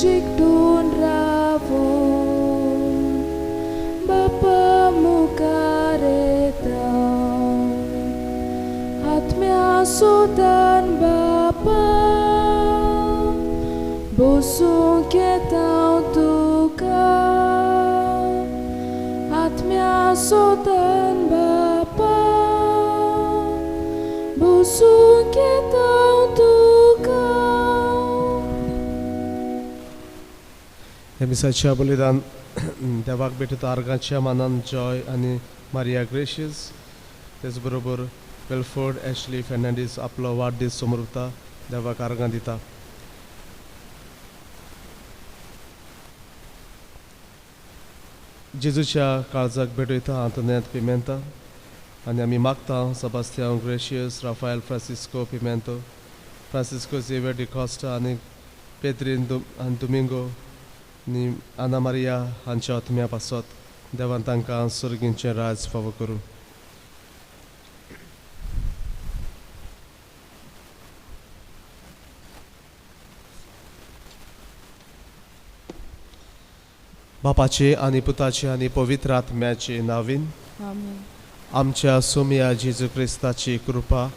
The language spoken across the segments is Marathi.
चिकटून रावून बापा मुखार येता आत्म्या सोदान बापा बसूंक येता तुका आत्म्या सोदान बापा बसूंक येता तुका. हे मिसाच्या बलिदान देवाक भेटत आर्गांच्या मानान जॉय आनी मारिया ग्रेशियस तेच बरोबर वेलफोर्ड ॲशली फेर्नांडीस आपलो वाडदीस समोर उरता देवाक आर्गां दिता. जेजूच्या काळजाक भेटयता आंतोनेत पिमेंता आनी आमी मागता Sebastian Gracias Raphael Francisco Pimento Francisco Xavier D'Costa आनी पेद्रीन आनी दोमिंगो आनी आना मारिया हांच्या आत्म्या पासत देवान तांकां सर्गींचें राज फावो करूं. बापाचे आनी पुताचे आनी पवित्र आत्म्याचे नांवीन आमेन. आमच्या सोम्या जेजू क्रिस्ताची कृपा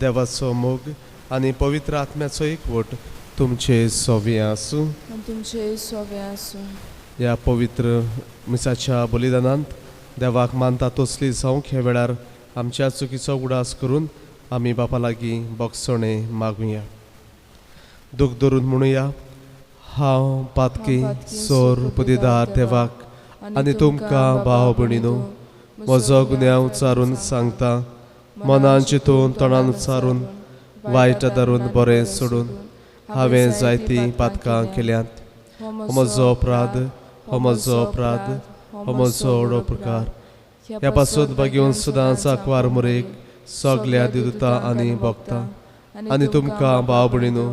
देवाचो मोग आनी पवित्र आत्म्याचो एकवट तुमचे सोवी आसूं. तुमचे सोवे आसूं. ह्या पवित्र मिसाच्या बलिदानांत देवाक मानता तसली जावंक ह्या वेळार आमच्या चुकीचो उडास करून आमी बापा लागीं बोगसणे मागुया. दूख धरून म्हणुया हांव पातकी सोर पुदीदार देवाक आनी तुमकां भाव भयणीनो म्हजो गुन्यांव उच्चारून सांगता मनान चिंतून तोंडान उच्चारून वायट धरून बरें सोडून हांवें जायतीं पातकां केल्यांत. हो म्हजो अपराध हो म्हजो अपराध हो म्हजो व्हडलो उपकार. ह्या पासून बागेवन सुद्दां सांकवार मुरेक सगल्या दिवता आनी भोगता आनी तुमकां भाव भयणीनो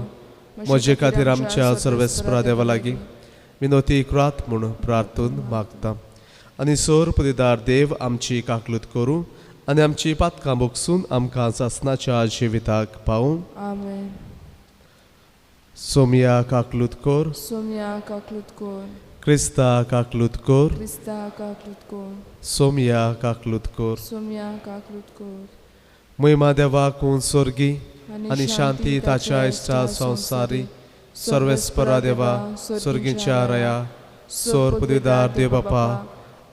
म्हजे खातीर आमच्या सर्वेस्परा देवा लागीं विनोती करात म्हूण प्रार्थून मागता. आनी सोर पुदीदार देव आमची काकलूत करूं आनी आमची पातकां भोगसून आमकां सासणाच्या जिविताक पावूं. आमेन. सोम्या काकलूत कोर सोम्या काकलूत कोर. क्रिस्ता काकलूत कोर. क्रिस्ता काकलूत कोर. सोम्या काकलूत कोर. सोम्या काकलूत कोर. महिमा देवाकूं सोर्गी आनी शांती ताच्या इश्टा संवसारी सर्वेस्परा देवा सोर्गीच्या राया सोर पुदीदार देव बापा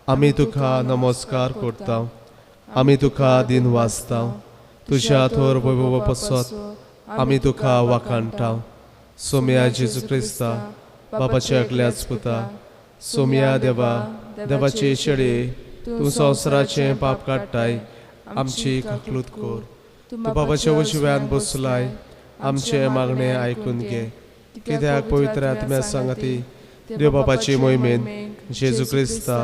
आमी तुका नमस्कार करता आमी तुका दिन वाजता तुज्या थोर वैभव पसत आमी तुका वाखाणटा. सोम्या जेजू क्रिस्ता बापाच्या एकल्याच पुता सोम्या देवा देवाचे शेळे तूं संवसाराचें पाप काडटाय आमची काकलूत कोर. तूं बापाच्या उजव्यान बसलाय आमचे मागणे आयकून घे कित्याक पवित्र आत्म्या सांगती देव बापाची मोहिमेन जेजू क्रिस्ता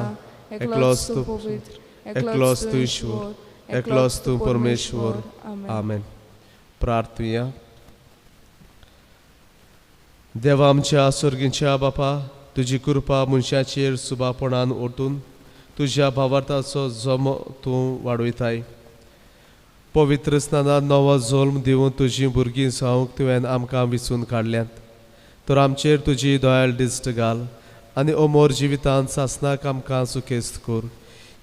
एकलोच तूं पवित्र एकलोच तूं ईश्वर एकलोच तूं परमेश्वर. आमेन. प्रार्थुया. देवा आमच्या स्वर्गीच्या बापा तुजी कृपा मनशाचेर सुबापणान ओतून तुज्या भावार्थाचो जमो तूं वाडयताय. पवित्र स्नानान नवो जल्म दिवन तुजी भुरगीं जावंक तुवें आमकां विचून काडल्यांत. तर आमचेर तुजी दयाळ दिश्ट घाल आनी अमोर जिवितांत सासणाक आमकां सुखेस्त कर.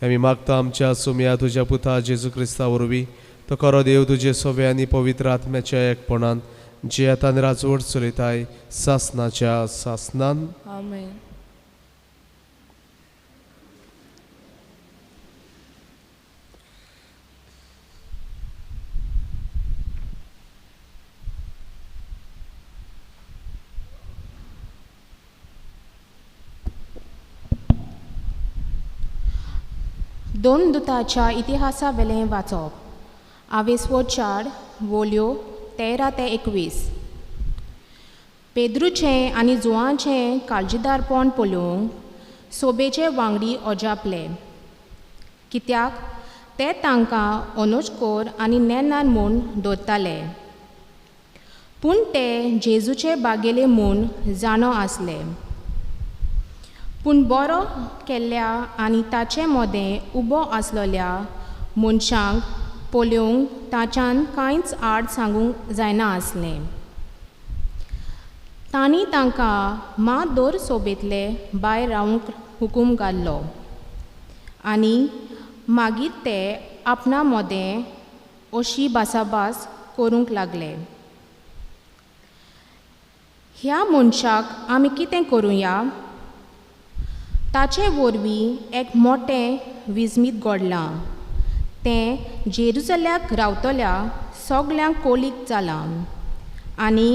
आमी मागता आमच्या सोम्या तुज्या पुता जेजू क्रिस्ता वरवीं तो खरो देव तुजे सोवे आनी पवित्र आत्म्याच्या एकपणान जे आतां राजवट चलयताय सासणाच्या सासणान. आमेन. दोन दुताच्या इतिहासा वेलें वाचप. आवेसवो 4 वोल्यो 13 ते 21. पेद्रूचें आनी जुआंचें काळजीदारपण पळोवंक सोबेचे वांगडी अजापले कित्याक ते तांकां अनुजकोर आनी नेनान म्हूण दवरताले पूण ते जेजूचे बागेले म्हूण जाणो आसले. पूण बरो केल्ल्या आनी ताचे मोदें उबो आसलोल्या मनशांक पळोवंक ताच्यान कांयच आड सांगूंक जायना आसलें. तांणी तांकां मादोर सोबेतले भायर रावंक हुकूम घाल्लो आनी मागीर ते आपणा मोदें अशी भासाभास करूंक लागले. ह्या मनशाक आमी कितें करुया? ताचे वरवीं एक मोटें विजमीत घडलां. तें जेरुसल्याक रावतल्या सगल्यांक कोलीक जालां आनी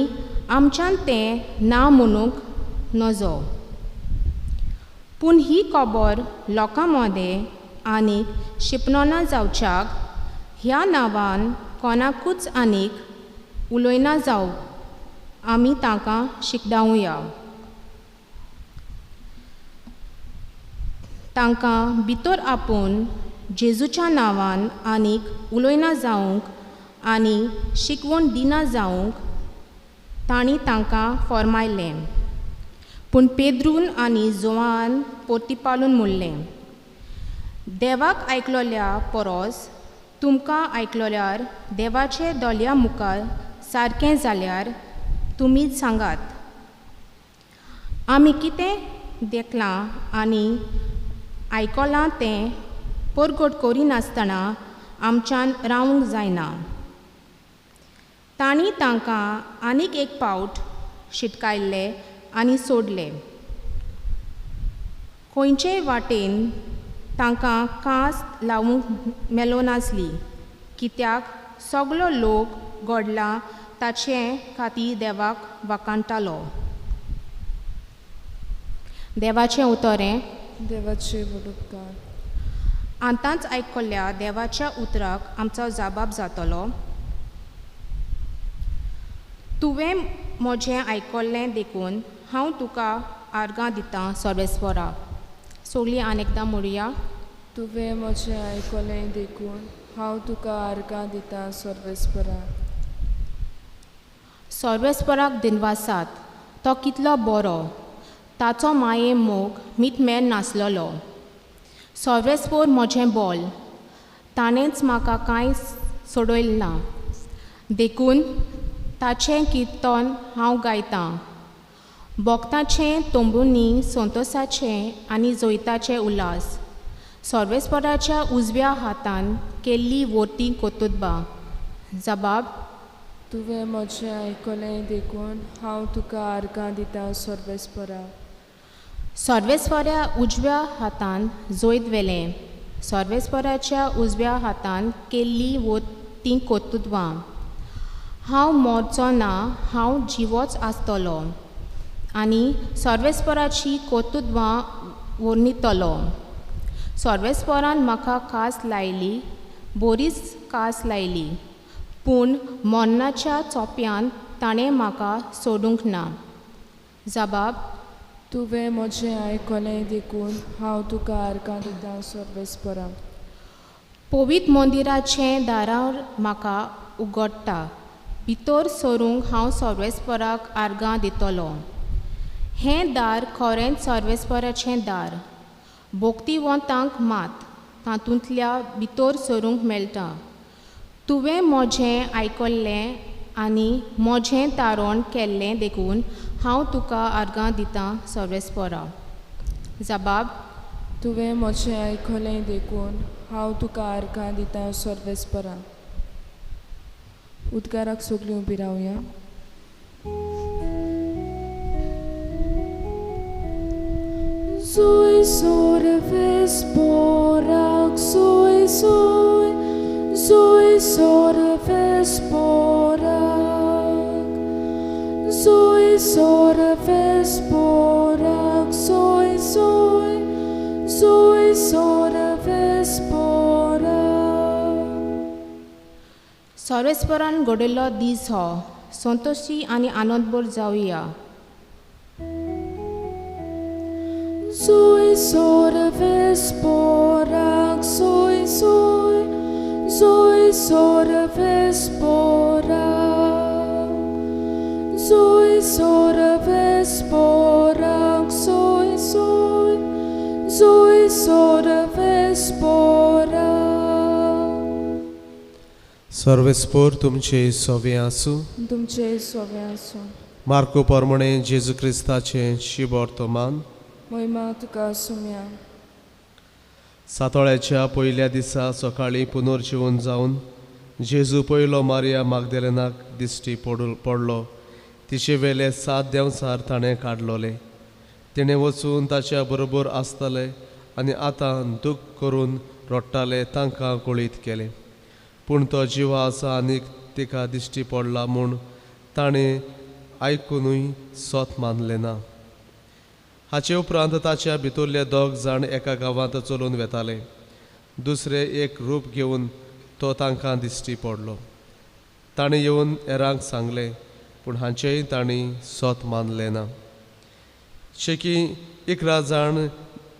आमच्यान तें ना म्हणूंक नजो. पूण ही खबर लोकां मदें आनीक शिपणोना जावच्याक ह्या नांवान कोणाकूच आनीक उलोयना जावंक आमी तांकां शिकडावया. तांकां भितर आपूण जेजूच्या नांवान आनीक उलोयना जावंक आनी शिकवण दिना जावंक तांणी तांकां फर्मायलें. पूण पेद्रून आनी जोवान पोर्तिपालून म्हणलें, देवाक आयकलोल्या परस तुमकां आयकलोल्यार देवाचे दोल्या मुखार सारकें जाल्यार तुमीच सांगात. आमी कितें देखलां आनी आयकलां तें परगट करिनासतना आमच्यान रावंक जायना. तांणी तांकां आनीक एक पावट शिटकायले आनी सोडले. खंयचेय वाटेन तांकां कांस लावूंक मेलो नासली, कित्याक सगलो लोक घडलां ताचे खातीर देवाक वाखाणटालो. देवाचें उतरें. देवाचे वडुपकार. आतांच आयकल्ल्या देवाच्या उतराक आमचो जबाब जातलो. तुवें म्हजें आयकल्लें देखून हांव तुका आर्गां दितां सर्वेस्परा. सगळीं आनेकदां म्हणुया. तुवें म्हजें आयकलें देखून हांव तुका आर्गां दितां सर्वेस्परा. सर्वेस्पराक दिनवासात. तो कितलो बरो, ताचो माये मोग मीठ नासलोलो. सर्वेस्पोर म्हजें बोल, ताणेंच म्हाका कांय सोडयलें ना. देखून ताचें किर्तन हांव गायतां. भोगतांचें तोंबुनी संतोसाचें आनी जोयताचें उल्हास. सर्वेस्पराच्या उजव्या हातान केल्ली वर्ती कोतुदबा. जबाब. तुवें म्हजें आयकलें देखून हांव तुका आर्गां दितां सर्वेस्परा. सर्वेस्परा उजव्या हातान जोयत वेलें. सर्वेस्पराच्या उजव्या हातान केल्ली वर्ती कोतुदबा. हांव मरचो ना, हांव जिवोच आसतलो आनी सर्वेस्पराची कोतुदबां वर्णितलो. सर्वेस्परान म्हाका कास लायली, बरीच कास लायली, पूण मरणाच्या चोप्यान ताणें म्हाका सोडूंक ना. जबाब. तुवें म्हजें आयकलें देखून हांव तुका आर्गां दितां सर्वेस्परा. पवित्र मंदिराचें दारां म्हाका उगडटा. भितर सरूंक हांव सर्वेस्पराक आर्गां दितलो. हें दार खरेंच सर्वेस्पराचें दार. भोगतीवंतांक मात तातूंतल्या भितर सरूंक मेळटा. तुवें म्हजें आयकल्लें आनी म्हजें तारण केल्लें देखून हांव तुका आर्गां दितां सर्वेस्परा. जबाब. तुवें म्हजें आयकलें देखून हांव तुका आर्गां दितां सर्वेस्परा. उद्गाराक सगळीं उबीं रावया. Soy sorvesporak, soy sorvesporak, soy sorvesporak, soy sorvesporak. सर्वेस्परान घडयल्लो दीस हो संतोशी आनी आनंदभर जावया. Soy sorvesporak, soy sorvesporak, soy sorvesporak, soy sorvesporak. सर्वेस्पोर तुमचे सोवे आसूं. तुमचे सोवे आसूं. मार्को प्रमाणे जेजू क्रिस्ताचें शुभ वर्तमान. महिमा तुका सुम्या. सातोळ्याच्या पयल्या दिसा सकाळीं पुनर्जीवन जावन जेजू पयलो मारिया मागदलेनाक दिश्टी पडलो. तिचे वेले 7 देंवसार ताणें काडलोले. तिणें वचून ताच्या बरोबर आसताले आनी आतां दूख करून रडटाले तांकां कळीत केलें. पूण तो जिवा आसा आनीक तिका दिश्टी पडला म्हूण ताणें आयकुनूय सोत मानलें ना. हाचे उपरांत ताच्या भितरले 2 जाण एका गांवांत चलून वेताले. दुसरें एक रूप घेवन तो तांकां दिश्टी पडलो. ताणें येवन हेरांक सांगलें, पूण हांचेय तांणी सोत मानलें ना. शेकी 11 जाण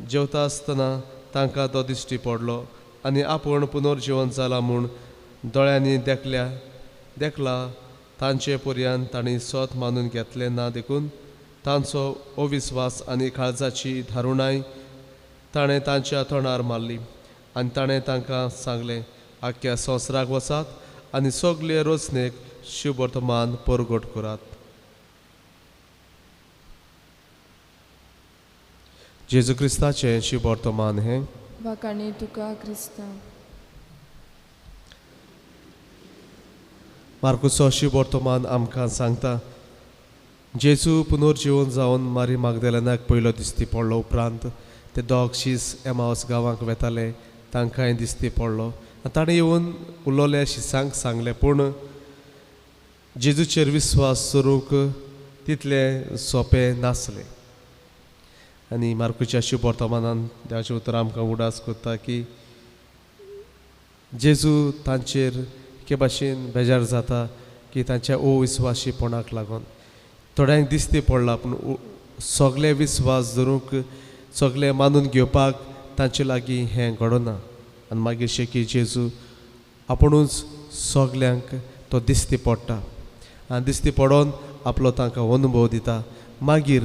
जेवता आसतना तांकां तो दिश्टी पडलो आनी आपूण पुनर्जीवन जाला म्हूण दोळ्यांनी देखला तांचे पर्यंत तांणी सोत मानून घेतलें ना देखून तांचो अविस्वास आनी काळजाची धारुणाय ताणें तांच्या तोंडार मारली. आनी ताणें तांकां सांगलें, आख्या संवसाराक वचात आनी सगळे रोचणेक शुभ वर्तमान परगट करात. जेजू क्रिस्ताचें शुभ वर्तमान हें. वाकाणी तुका क्रिस्ता. मार्कुचो शुभ वर्तमान आमकां सांगता जेजू पुनर्जीवन जावन मारी मागदलेनाक पयलो दिश्टी पडलो. उपरांत ते 2 शीस एमावस गांवांक वेताले तांकांय दिश्टी पडलो. ताणें येवन उलोवल्या शिसांक सांगलें, पूण जेजूचेर विस्वास करूंक तितलें सोंपें नासलें. आनी मार्कुच्या शुभ वर्तमानान देवाचें उतर आमकां उडास करता की जेजू तांचेर के भाशेन बेजार जाता की तांच्या अविस्वाशीपणाक लागून. थोड्यांक दिश्टी पडला पूण सगळे विस्वास धरूंक सगळे मानून घेवपाक तांचे लागीं हें घडना. आनी मागीर शेकी जेजू आपुणूच सगल्यांक तो दिश्टी पडटा आनी दिश्टी पडोवन आपलो तांकां अनुभव दिता. मागीर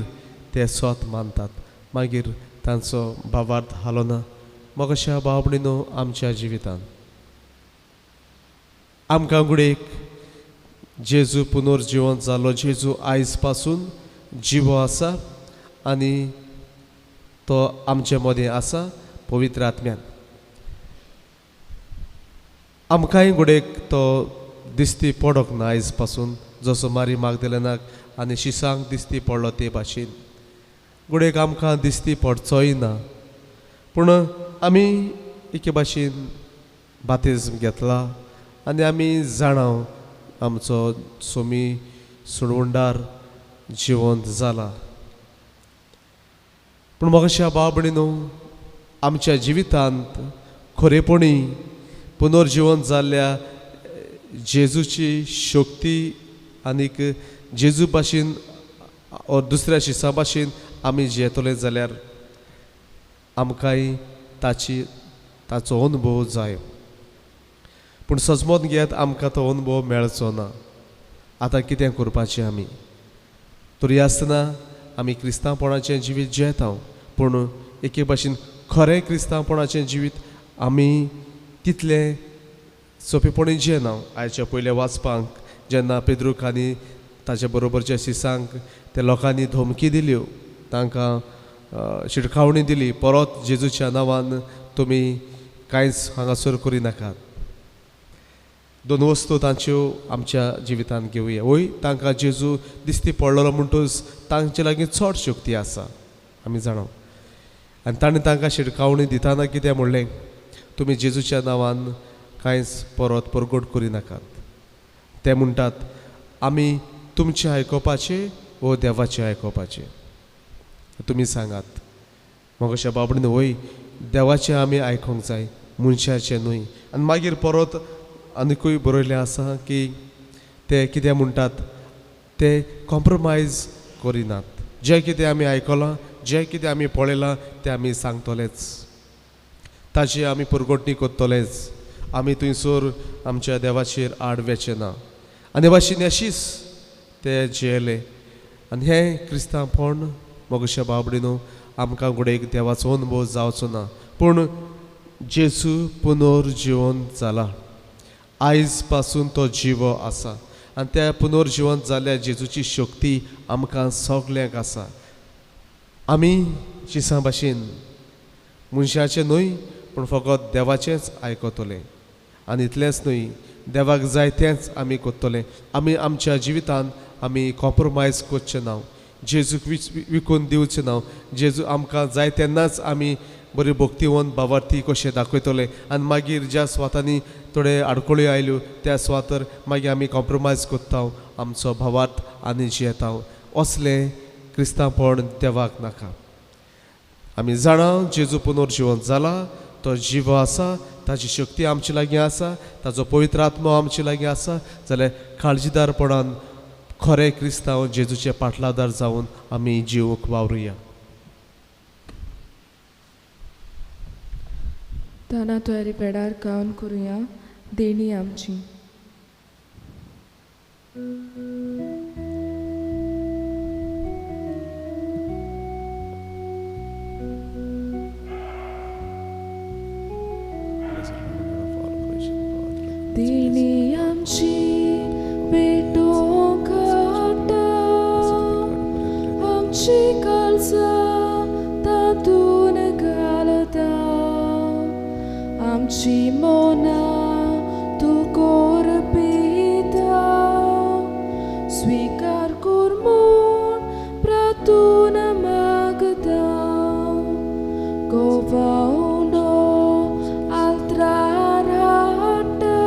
ते सोत मानतात. मागीर तांचो भावार्थ हालोना. मग अशा भाव भयणीनो आमच्या जिवितान आमकां घुडेक जेजू पुनर्जीवन जालो. जेजू आयज पासून जिवो आसा आनी तो आमचे मदें आसा पवित्र आत्म्यान. आमकांय घुडेक तो दिश्टी पडोंक ना आयज पासून जसो मारी मागदलेनाक आनी शिसांक दिश्टी पडलो ते भाशेन. घुडेक आमकां दिश्टी पडचोय ना. पूण आमी एके भाशेन बातिज्म घेतला आनी आमी जाणाव आमचो सोमी सुडवंडार जिवंत जाला. पूण म्हाका भाव भयणीनो आमच्या जिवितांत खरेपणी पुनर्जीवन जाल्ल्या जेजूची शक्ती आनीक जेजू भाशेन दुसऱ्या शिसा भाशेन आमी जियेतले जाल्यार आमकांय ताचो अनुभव जाय. पूण सजमोन घेत आमकां तो अनुभव मेळचो ना. आतां कितें करपाचें आमी? तरी आसतना आमी क्रिस्तांवपणाचें जिवीत जियेता, पूण एके भाशेन खरें क्रिस्तांवपणाचें जिवीत आमी तितलें सोंपेपणी जियेना. आयच्या पयले वाचपाक जेन्ना पेद्रूक आनी ताच्या बरोबरच्या शिसांक त्या लोकांनी धमकी दिल्यो, तांकां शिडकावणी दिली, परत जेजूच्या नांवान तुमी कांयच हांगासर करी नाकात. 2 वस्तू तांच्यो आमच्या जिवितांत घेवया. वय तांकां जेजू दिश्टी पडलेलो म्हणटूच तांचे लागीं चड शक्ती आसा आमी जाणा. आनी ताणें तांकां शिडकावणी दितना कितें म्हणलें, तुमी जेजूच्या नांवान कांयच परत परगट करी नाकात. ते म्हणटात आमी तुमचें आयकोपाचें वो देवाचें आयकोपाचें? तुमी सांगात. म्हाका अशें बाबडीन वय देवाचें आमी आयकोंक जाय, मनशाचें न्हय. आनी मागीर परत आनिकूय बरयलें आसा की ते कितें म्हणटात ते कॉम्प्रोमायज करिनात. जें कितें आमी आयकलां, जें कितें आमी पळयलां तें आमी सांगतलेच, ताची आमी परगटणी करतलेच. आमी थंयसर आमच्या देवाचेर आड वेचे ना. आनी भाशेन अशीच ते जियेले. आनी हें क्रिस्तांवपण मोगशा बाबडीनो आमकां घुडेक देवाचो अनुभव जावचो ना. पूण जेजू पुनर्जीवन जाला. आयज पासून तो जिवो आसा आनी त्या पुनर्जिवंत जाल्ल्या जेजूची शक्ती आमकां सगल्यांक आसा. आमी चिसां भाशेन मनशाचें न्हय पूण फकत देवाचेंच आयकतले आनी इतलेंच न्हय देवाक जाय तेंच आमी करतले. आमी आमच्या जिवितान आमी कॉम्प्रोमायज करचें ना, जेजूक विकून दिवचें ना. जेजू आमकां जाय तेन्नाच आमी बरी भक्तिवंत भावार्थी कशें दाखयतले आनी मागीर ज्या स्वातांनी थोडे आडखळ्यो आयल्यो त्या स्वातर मागीर आमी कॉम्प्रोमायज करता आमचो भावार्थ आनी जियेता. असलें क्रिस्तांवपण देवाक नाका. आमी जाणा जेजू पुनर्जिवंत जाला, तो जिव आसा, ताची शक्ती आमचे लागीं आसा, ताचो पवित्र आत्मो आमचे लागीं आसा. जाल्यार काळजीदारपणान खरे क्रिस्तांव जेजूचे पाटलादार जावन आमी जिवूंक वावरुया. ताना तयारी पेडार कावन करुया देणी आमची. देणी आमची पेटोवंक हाडटा, आमची काळजां तातून घालता, आमची मोना तूं कोर पिता. स्वीकार कोर म्हूण प्रार्थून मागता, गोवावडो आल्तार हाडटा,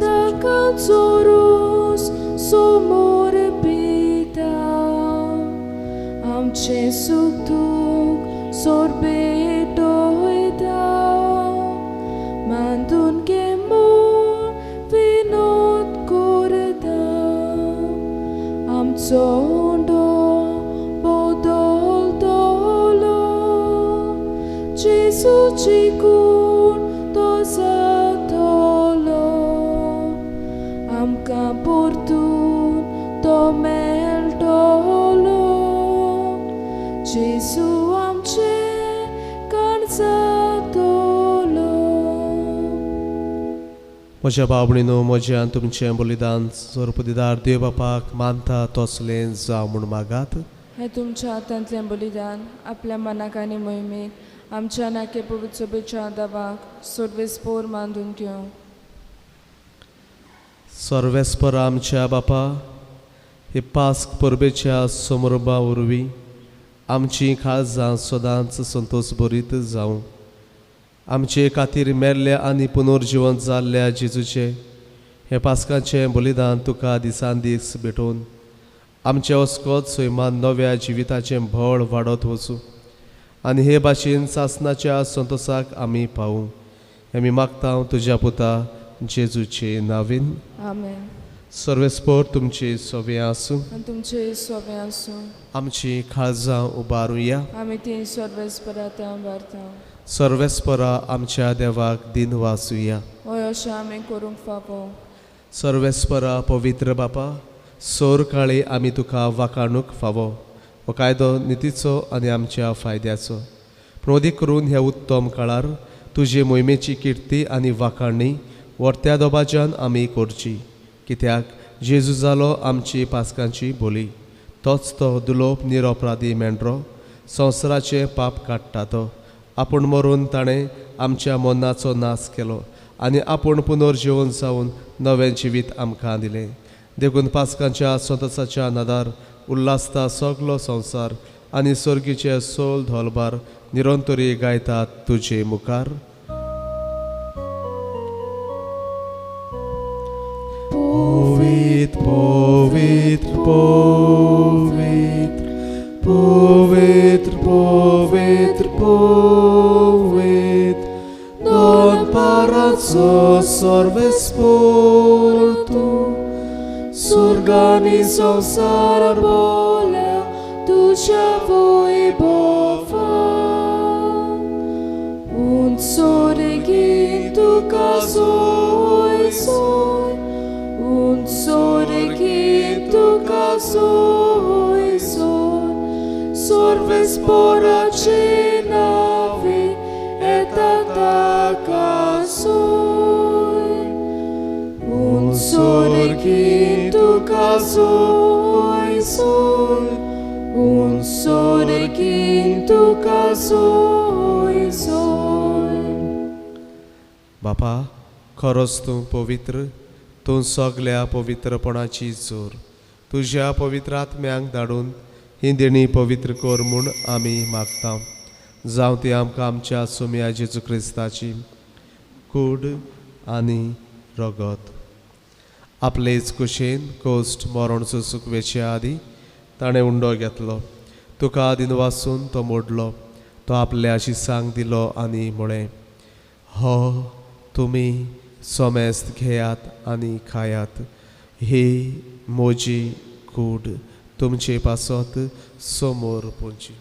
दाकांचो रोस समोर पिता. आमचें सूख दूख सोरबेट वयता, मांडून घे म्हूण विनोद करता. आमचो उंडो बदलतलो, जेजूची कूड तो जातलो. आमकां परतून तो मेळटलो, जेजू आमचें काण जातलो. म्हज्या भावणीनो, म्हज्यान तुमचें बलिदान सोरपदीदार देव बापाक मानता तसलें जावं म्हूण मागात. हें तुमच्या हातांतलें बलिदान आपल्या मनाक आनी मोहिमेक आमच्या नाके पवित्र सभेच्या देवाक सर्वेस्पोर मानून घेवं. सर्वेस्पर आमच्या बापा, हे पास्क परबेच्या समारंभा वरवीं आमची काळजां सदांच संतोश भरीत जावं. आमचे खातीर मेल्ल्या आनी पुनर्जिवंत जाल्ल्या जेजूचे हे पास्काचें बलिदान तुका दिसान दीस भेटोवन आमचे अस्कोत सैमान नव्या जिविताचें बळ वाडत वचूं आनी हे भाशेन सासणाच्या संतोशाक आमी पावूं. आमी मागता तुज्या पुता जेजूचे नांवेन. आमेन. सर्वेस्पर तुमचे सोवे आसूं. आनी तुमचे सोबे आसूं. आमची काळजां उबारुया. आमी ती सर्वेस्परांत भारता. सर्वेस्परा आमच्या देवाक दिन वाचुया. हय अशें आमी करूंक फावो. सर्वेस्परा पवित्र बापा, सोर काळी आमी तुका वाखाणूक फावो. हो कायदो नितीचो आनी आमच्या फायद्याचो. पूण अदीक करून ह्या उत्तम काळार तुजे मोहिमेची किर्ती आनी वाखाणणी वर्त्या दोबाज्यान आमी करची. कित्याक जेजू जालो आमची पास्कांची बोली. तोच तो दुलोप निरपराधी मेंढरो, संवसाराचे पाप काडटा तो. आपूण मरून ताणें आमच्या मनाचो नाश केलो आनी आपूण पुनर्जिवन जावन नवें जिवीत आमकां दिलें. देखून पास्कांच्या संतोशाच्या नादार उल्हासता सगलो संवसार आनी सर्गीचे सोल धोलबार निरंतरी गायतात तुजे मुखार. Poet, poet, poet, poet, poet, poet, non parazzo sorvespor tu, surgani संसार बोल्या तुझ्या वैभवा. Un sorgin तुका सोय सोय, un sorgin तुका सोय सोय, सर्वेस्पराचे नावे येता ताका सोय. Un sorgin soy soy, un soregin tuka soy soy. बापा, खरोच तूं पवित्र, तूं सगळ्या पवित्रपणाची जोर. तुज्या पवित्र आत्म्यांक धाडून ही देणी पवित्र कर म्हूण आमी मागता. जावं ती आमकां आमच्या सुम्या जेजू क्रिस्ताची कूड आनी रगत. आपलेच कुशेन कोश्ट मरणचो सुकवेच्या आदी ताणें उंडो घेतलो. तुका आदीन वाचून तो मोडलो. तो आपल्या शिसांक दिलो आनी म्हळें, हो तुमी सोमेस्त घेयात आनी खायात. ही म्हजी कूड तुमचे पासत समोर पोंची.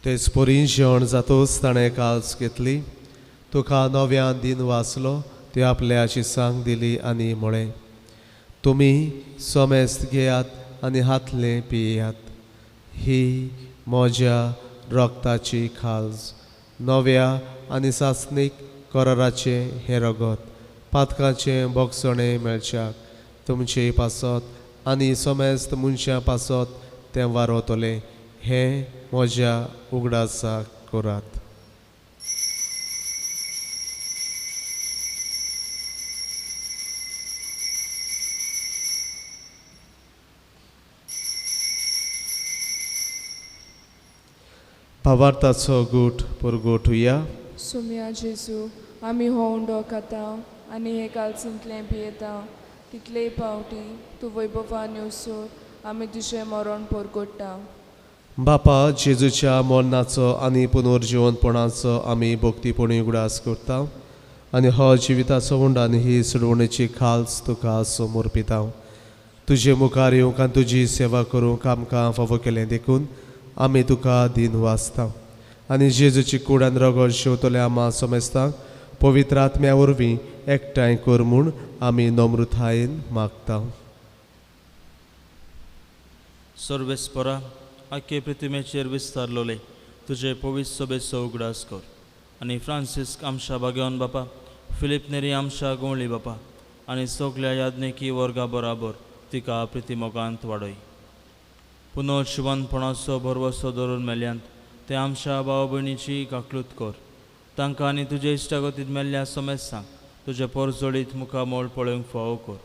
तेच पोरी जेवण जातोच ताणें काल्स घेतली. तुका नव्यान दिन वाचलो ती आपल्या शिसांक दिली आनी म्हळें, तुमी सोमेस्त घेयात आनी हातले पियेयात. ही म्हज्या रक्ताची खाल्स, नव्या आनी सासणीक कराराचे हे रगत, पातकाचें बोगसणें मेळच्याक तुमचे पासत आनी सोमेस्त मनशां पासत तें वारवतलें. हें म्हज्या उगडासाक करात. भावार्थाचो गूट पुरगोटुया. सुम्या जेजू, आमी हो उंडो खाता आनी हे कालसिंतलें पियेता. तितलेय पावटी तूं वैभवान येवसोर आमी तुजें मरण परगोडटा. बापा, जेजूच्या मरणाचो आनी पुनर्जिवनपणाचो आमी भक्तीपणी उगडास करता आनी हो जिविताचो उंड आनी ही सोडवणेची खाल्स तुका समोर पिता. तुजे मुखार येवंक आनी तुजी सेवा करूंक आमकां फावो केलें देखून आमी तुका दिन वाचता. आनी जेजूची कूड आनी रगत शेवतले आम्हा सोमेस्तांक पवित्र आत्म्या वरवीं एकठांय कर म्हूण आमी नम्रतायेन मागता. सर्वेस्परा, आख्खे पृथ्वीचेर विस्तारलोले तुजे पवित्र सभेचो उगडास कर. आनी फ्रांसिस्क आमच्या भाग्यवान बापा, फिलीप नेरी आमच्या गोवळी बापा आनी सगळ्या याज्ञिकी वर्गा बराबर तिका प्रितीमोगांत वाडय. पुनर्जिवनपणाचो भरवसो धरून मेल्यांत ते आमच्या भाव भयणीची काकलूत कर. तांकां आनी तुजे इश्टागतींत मेल्ल्या सोमेस्तांक तुजे परजोडीत मुखामोळ पळोवंक फावो कर.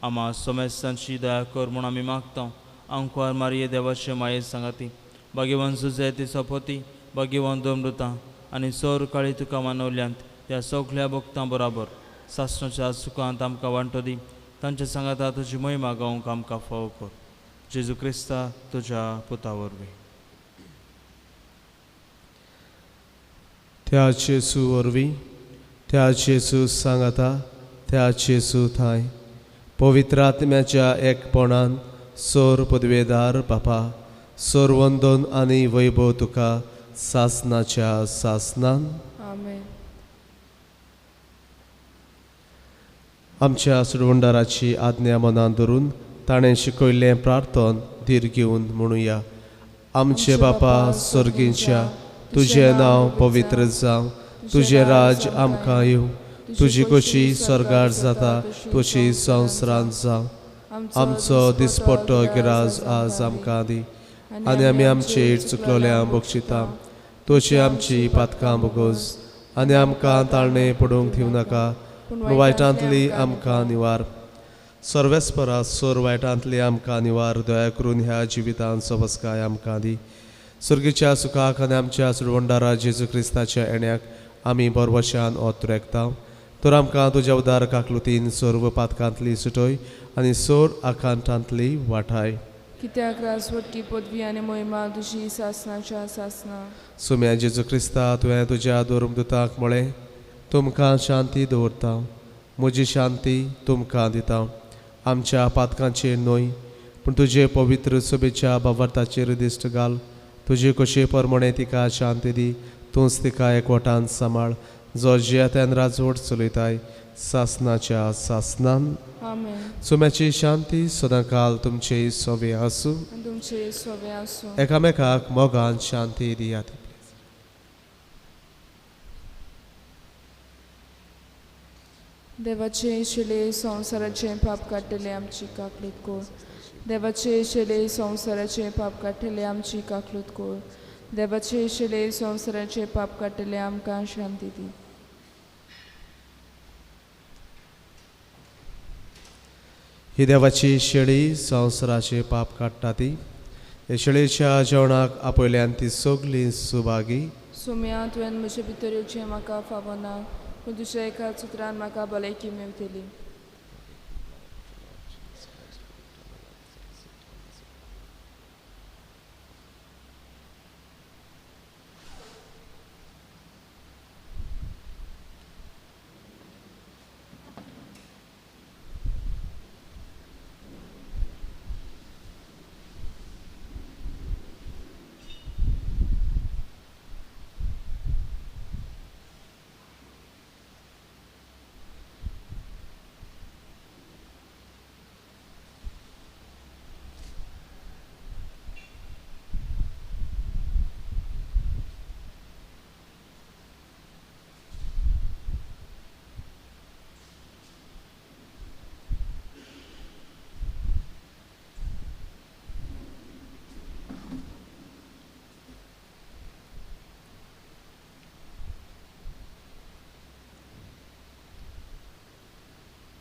आम्हा सोमेस्तांची दया कर म्हूण आमी मागता. आमकां मारये देवाचे माये सांगाती, भाग्यवान जुजे तिचो पती, भाग्यवान दोमृतां आनी सोर काळी तुका मानवल्यांत त्या सगळ्या भक्तां बराबर सासणाच्या सुखांत आमकां वांटो दी. तांच्या सांगाता तुजी महिमा गावंक आमकां फावो कर. जेजू क्रिस्ता तुज्या पुता वरवीं. त्या जेजू वरवीं, त्या जेजू सांगाता, त्या जेजू थाय पवित्र आत्म्याच्या एकपणान सोर पदवेदार बापा, सोर वंदन आनी वैभव तुका सासनाच्या सासनान. आमेन. आमच्या सुडवंडाराची आज्ञा मनान धरून ताणें शिकयल्लें प्रार्थन धीर घेवन म्हणुया. आमचे बापा स्वर्गींच्या, तुजें नांव पवित्र जावं, तुजें राज आमकां येवं, तुजी कशी स्वर्गार जाता तशी संवसारांत जावं. आमचो दिसपट्टो गिराज आज आमकां दी आनी आमी आमचेर चुकलोल्यांक बक्षिता. तोची आमची पातकां बगोज आनी आमकां ताळणे पडूंक दिवं नाका, पूण वायटांतली आमकां निवार. सर्वेस्परा सोर वायटांतली आमकां निवार. दया करून ह्या जिवितांत सबस्काय आमकां दी. सर्गीच्या सुखाक आनी आमच्या सुडवंडारा जेजू क्रिस्ताच्या येण्याक आमी बरवशान ओतरेकता. तर आमकां तुज्या उदार काकलुतीन सर्व पातकांतली सुटय आनी सोर आकांतांतली वाटाय. कित्याक राजवटी पदवी आनी मोहिमा तुजी सासनाच्या सासना. सुम्या जेजू क्रिस्ता, तुवें तुज्या दोरमदूताक म्हळें, तुमकां शांती दवरता, म्हजी शांती तुमकां दिता. आमच्या पातकांचेर न्हय पूण तुजे पवित्र सभेच्या भावार्थाचेर दिश्ट घाल. तुजे कशे परमणे तिका शांती दी. तूंच तिका एकवटान सांबाळ. जो जियात्यान राजवट चलयताय सासनाच्या सासनान. आमेन. सुम्याची शांती सदांकाल तुमचे सोबे आसूं. आनी तुमचे सोबे आसूं. एकामेकाक मोगान शांती दियात. देवाचे शिले संवसाराचे पाप काडटले आमची काकलूत कोर. देवाचे शिले संवसाराचे पाप काडटले आमची काकलूत कोर. देवाचे शिले संवसाराचे पाप काडटले आमकां शांती दी. ही देवाची शेळी संवसाराचे पाप काडटा ती. हे शेळयेच्या जेवणाक आपयल्यान ती सगळी सुभागी. सुम्या तुवें म्हजे भितर येवचें म्हाका फावो ना, पूण दुसऱ्या एका सुत्रान म्हाका भलायकी मेवतली.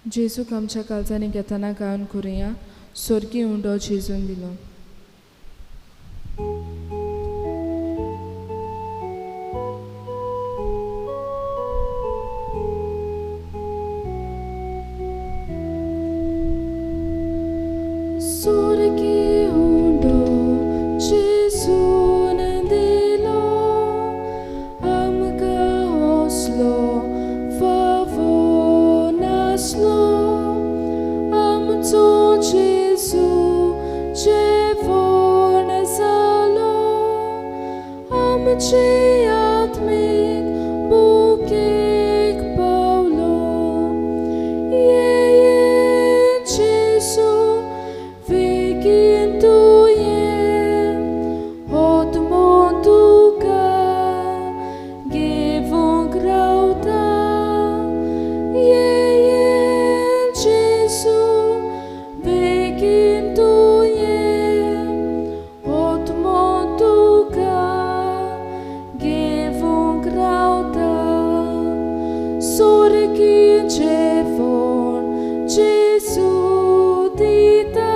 जेजूक आमच्या काळजांनी घेताना गावन करुया. सोर्गी उंडो जेजून दिलो. सोर्गी उंडो जेजून दिलो आमकां हौसलो फावो नासलो. आमचो जेजू जेवण जालो. आमचे आत्मीक बुकेक पावलो. ये जेजू बेगीन तूं ये. होतमो तुका घेवंक रावता. जेजू बेगीन तूं ये. होतमो तुका घेवंक रावता. सोर्गी जेवण जेजू दिता.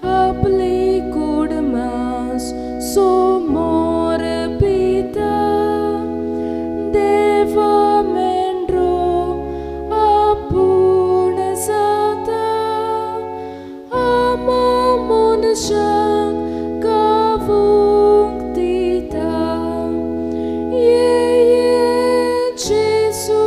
आपली कुडमास समोर पिता. देवा मेंढरो आपूण जाता. आमा मनशांक गावूंक दिता. ये जेजू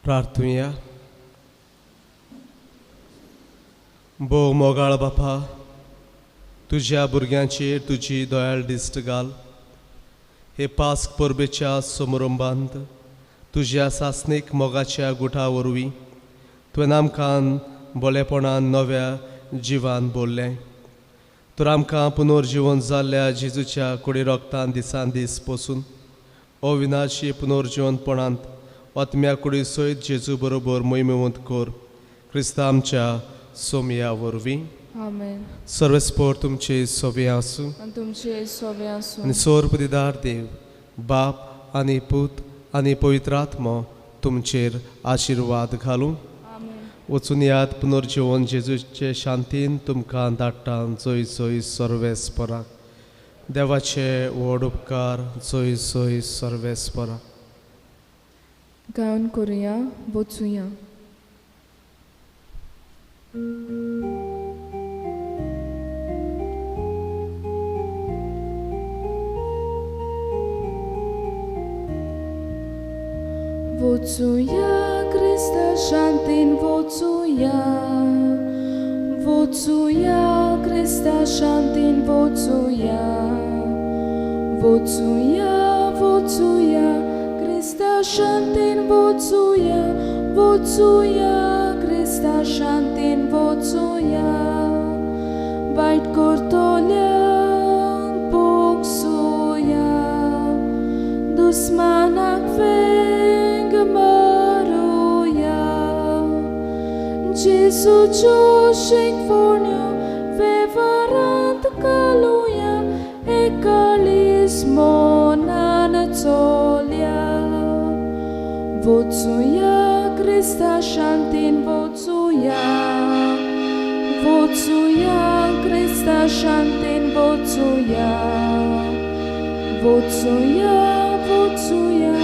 प्रार्थूया. भोव मोगाळ बापा, तुझ्या भुरग्यांचेर तुजी दयाळ दिश्ट घाल. हे पास्क परबेच्या समारंभांत तुज्या सासणीक मोगाच्या गुठा वरवीं तुवें आमकां बोलेपणान नव्या जिवान बोल्लें. तर आमकां पुनर्जीवन जाल्ल्या जेजूच्या कुडी रोगतान दिसान दीस पसून अविनाशी पुनर्जीवनपणांत आत्म्या कुडी सयत जेजू बरोबर मोहिमेवंत कर. क्रिस्ता आमच्या सोमया वरवीं. आमेन. सर्वेस्पोर तुमचे सोबे आसूं आनी तुमचे सोबे आसूं. आनी सोरपदीदार देव बाप आनी पूत आनी पवित्र आत्मो तुमचेर आशिर्वाद घालूं. वचून याद पुनर्जीवन जेजूचे शांतीन तुमकां धाडटा. जय जय सर्वेस्पराक. देवाचे व्हड उपकार जय जय सर्वेस्पराक. गावन करुया, बोचुया. Wocuja Chrysta szantin, wocuja. Wocuja Chrysta szantin, wocuja. Wocuja, wocuja Chrysta szantin, wocuja. Wocuja Chrysta szantin, wocuja. Bajt kortolian boksuja. Dusmanak Maruja, Jesu Joshik Fornio, Vevarant Kaluja, Ekalis Monanatolia. Wocuja Chrysta Shantin, wocuja. Wocuja Chrysta Shantin, wocuja. Wocuja, wocuja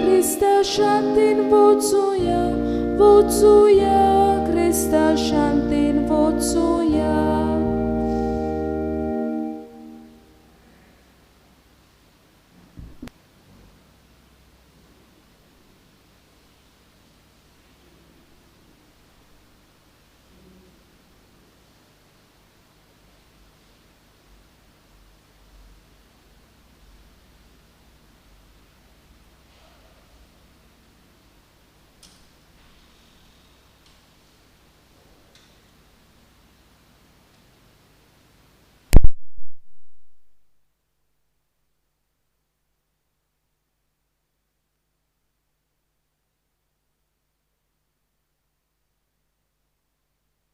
Chrysta Shantin, wocuja. Wocuja Chrysta Shantin, wocuja.